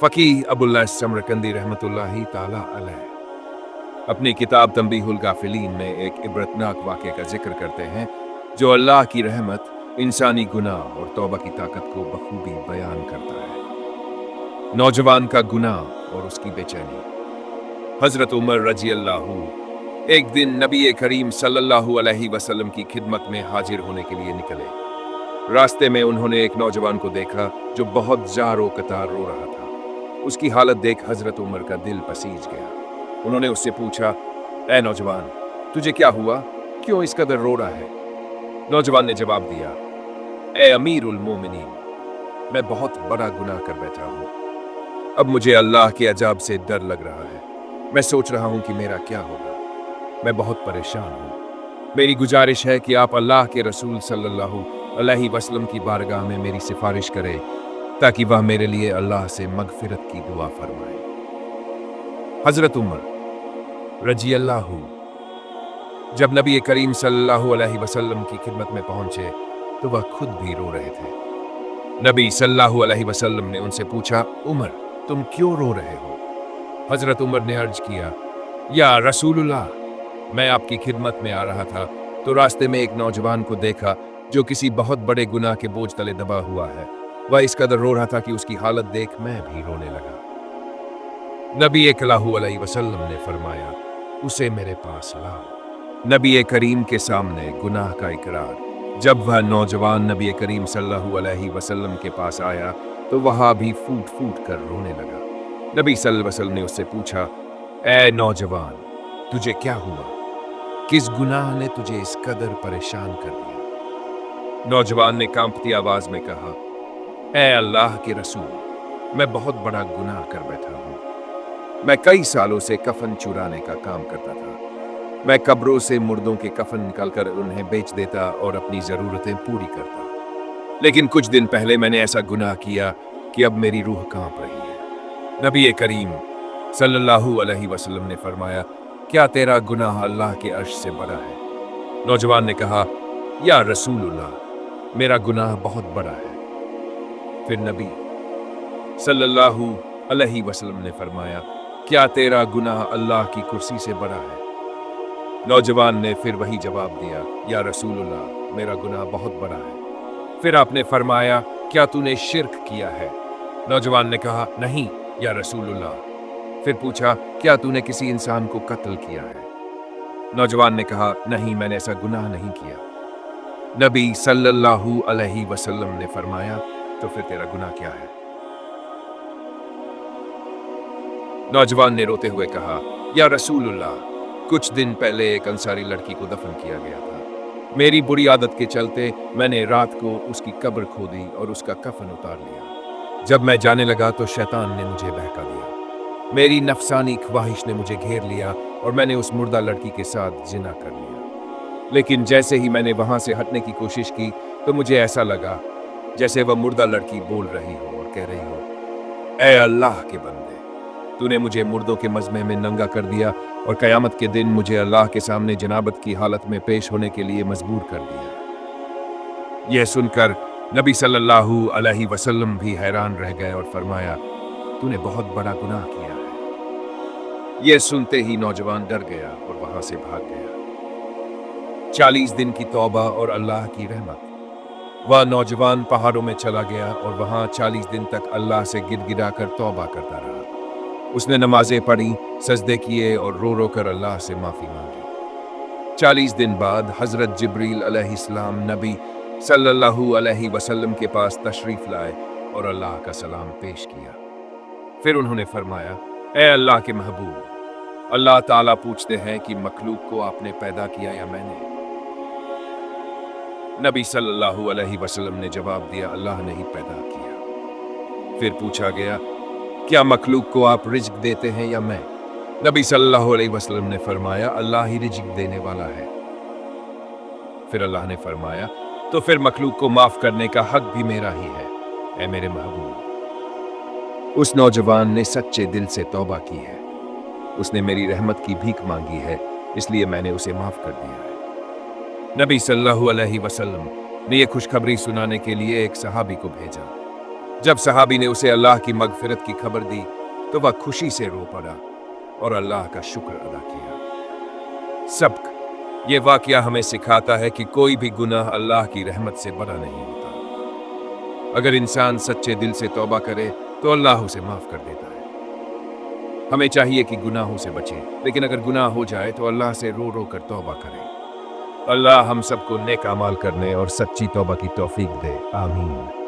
फ़क़ीह Abul Samarqandi रहमतुल्लाहि ताला अलैह अपनी किताब तंबीहुल गाफिलीन में एक इबरतनाक वाक़े का जिक्र करते हैं जो अल्लाह की रहमत, इंसानी गुनाह और तौबा की ताकत को बखूबी बयान करता है। नौजवान का गुनाह और उसकी बेचैनी। हज़रत उमर रजी अल्लाहु एक दिन नबी करीम सल्लल्लाहु अलैहि वसल्लम की खिदमत में हाजिर होने के लिए निकले। रास्ते में उन्होंने एक नौजवान को देखा जो बहुत ज़ारो कतार रो रहा था। उसकी हालत देख हज़रत उमर का दिल पसीज गया। उन्होंने उससे पूछा, ऐ नौजवान, तुझे क्या हुआ? क्यों इस कदर रो रहा है? नौजवान ने जवाब दिया, ए अमीरुल मोमिनीन, मैं बहुत बड़ा गुनाह कर बैठा हूँ। अब मुझे अल्लाह के अजाब से डर लग रहा है। मैं सोच रहा हूँ कि मेरा क्या होगा। मैं बहुत परेशान हूँ। मेरी गुजारिश है कि आप अल्लाह के रसूल सल्लल्लाहु अलैहि वसल्लम की बारगाह में मेरी सिफारिश करें ताकि वह मेरे लिए अल्लाह से मगफिरत की दुआ फरमाए। हज़रत उमर रजी अल्लाहु जब नबी करीम सल्लल्लाहु अलैहि वसल्लम की खिदमत में पहुंचे तो वह खुद भी रो रहे थे। नबी सल्लल्लाहु अलैहि वसल्लम ने उनसे पूछा, उमर, तुम क्यों रो रहे हो? हज़रत उमर ने अर्ज किया, या रसूलुल्लाह, मैं आपकी खिदमत में आ रहा था तो रास्ते में एक नौजवान को देखा जो किसी बहुत बड़े गुनाह के बोझ तले दबा हुआ है। वह इस कदर रो रहा था कि उसकी हालत देख मैं भी रोने लगा। नबी सल्लल्लाहु अलैहि वसल्लम ने फरमाया, उसे मेरे पास लाओ। नबी करीम के सामने गुनाह का इकरार। जब वह नौजवान नबी करीम सल्लल्लाहु अलैहि वसल्लम के पास आया तो वह भी फूट फूट कर रोने लगा। नबी सल्लल्लाहु अलैहि वसल्लम ने उससे पूछा, ऐ नौजवान, तुझे क्या हुआ? किस गुनाह ने तुझे इस कदर परेशान कर दिया? नौजवान ने कांपती आवाज में कहा, ऐ अल्लाह के रसूल, मैं बहुत बड़ा गुनाह कर बैठा हूँ। मैं कई सालों से कफन चुराने का काम करता था। मैं कब्रों से मुर्दों के कफन निकालकर उन्हें बेच देता और अपनी जरूरतें पूरी करता। लेकिन कुछ दिन पहले मैंने ऐसा गुनाह किया कि अब मेरी रूह कांप रही है। नबी करीम सल्लल्लाहु अलैहि वसल्लम ने फरमाया, क्या तेरा गुनाह अल्लाह के अर्श से बड़ा है? नौजवान ने कहा, या रसूलुल्लाह, मेरा गुनाह बहुत बड़ा है। फिर नबी सल्लल्लाहु अलैहि वसल्लम ने फरमाया, क्या तेरा गुनाह अल्लाह की कुर्सी से बड़ा है? नौजवान ने फिर वही जवाब दिया, या रसूलुल्लाह, मेरा गुनाह बहुत बड़ा है। फिर आपने फरमाया, क्या तूने शिर्क किया है? नौजवान ने कहा, नहीं या रसूलुल्लाह। फिर पूछा, क्या तूने किसी इंसान को कत्ल किया है? नौजवान ने कहा, नहीं, मैंने ऐसा गुनाह नहीं किया। नबी सल्लल्लाहु अलैहि वसल्लम ने फरमाया, तो फिर तेरा गुनाह क्या है? नौजवान ने रोते हुए कहा, या रसूलुल्लाह, कुछ दिन पहले एक अंसारी लड़की को दफन किया गया था। मेरी बुरी आदत के चलते मैंने रात को उसकी कब्र खोदी और उसका कफन उतार लिया। जब मैं जाने लगा तो शैतान ने मुझे बहका दिया। मेरी नफसानी ख्वाहिश ने मुझे घेर लिया और मैंने उस मुर्दा लड़की के साथ जिना कर लिया। लेकिन जैसे ही मैंने वहां से हटने की कोशिश की तो मुझे ऐसा लगा जैसे वह मुर्दा लड़की बोल रही हो और कह रही हो, ऐ अल्लाह के बंदे, तूने मुझे मुर्दों के मजमे में नंगा कर दिया और कयामत के दिन मुझे अल्लाह के सामने जनाबत की हालत में पेश होने के लिए मजबूर कर दिया। यह सुनकर नबी सल्लल्लाहु अलैहि वसल्लम भी हैरान रह गए और फरमाया, तूने बहुत बड़ा गुनाह किया है। यह सुनते ही नौजवान डर गया और वहां से भाग गया। 40 दिन की तौबा और अल्लाह की रहमत। वह नौजवान पहाड़ों में चला गया और वहां 40 दिन तक अल्लाह से गिड़गिड़ा कर तौबा करता रहा। उसने नमाजें पढ़ी, सजदे किए और रो रो कर अल्लाह से माफी मांगी। 40 दिन बाद हजरत जिब्रील अलैहिस्सलाम नबी सल्लल्लाहु अलैहि वसल्लम के पास तशरीफ लाए और अल्लाह का सलाम पेश किया। फिर उन्होंने फरमाया, ऐ अल्लाह के महबूब, अल्लाह ताला पूछते हैं कि मखलूक को आपने पैदा किया या मैंने? नबी सल्लल्लाहु अलैहि वसल्लम ने जवाब दिया, अल्लाह ने ही पैदा किया। फिर पूछा गया, क्या मखलूक को आप रिज्क देते हैं या मैं? नबी सल्लल्लाहु अलैहि वसल्लम ने फरमाया, अल्लाह ही रिज्क देने वाला है। फिर अल्लाह ने फरमाया, तो फिर मखलूक को माफ करने का हक भी मेरा ही है, ऐ मेरे महबूब। उस नौजवान ने सच्चे दिल से तौबा की है। उसने मेरी रहमत की भीख मांगी है, इसलिए मैंने उसे माफ कर दिया है। नबी सल्लल्लाहु अलैहि वसल्लम ने यह खुशखबरी सुनाने के लिए एक सहाबी को भेजा। जब सहाबी ने उसे अल्लाह की मगफिरत की खबर दी तो वह खुशी से रो पड़ा और अल्लाह का शुक्र अदा किया। सबक ये वाकया हमें सिखाता है कि कोई भी गुनाह अल्लाह की रहमत से बड़ा नहीं होता। अगर इंसान सच्चे दिल से तौबा करे तो अल्लाह उसे माफ कर देता है। हमें चाहिए कि गुनाहों से बचें, लेकिन अगर गुनाह हो जाए तो अल्लाह से रो रो कर तौबा करें। अल्लाह हम सबको नेक अमाल करने और सच्ची तौबा की तौफीक दे। आमीन।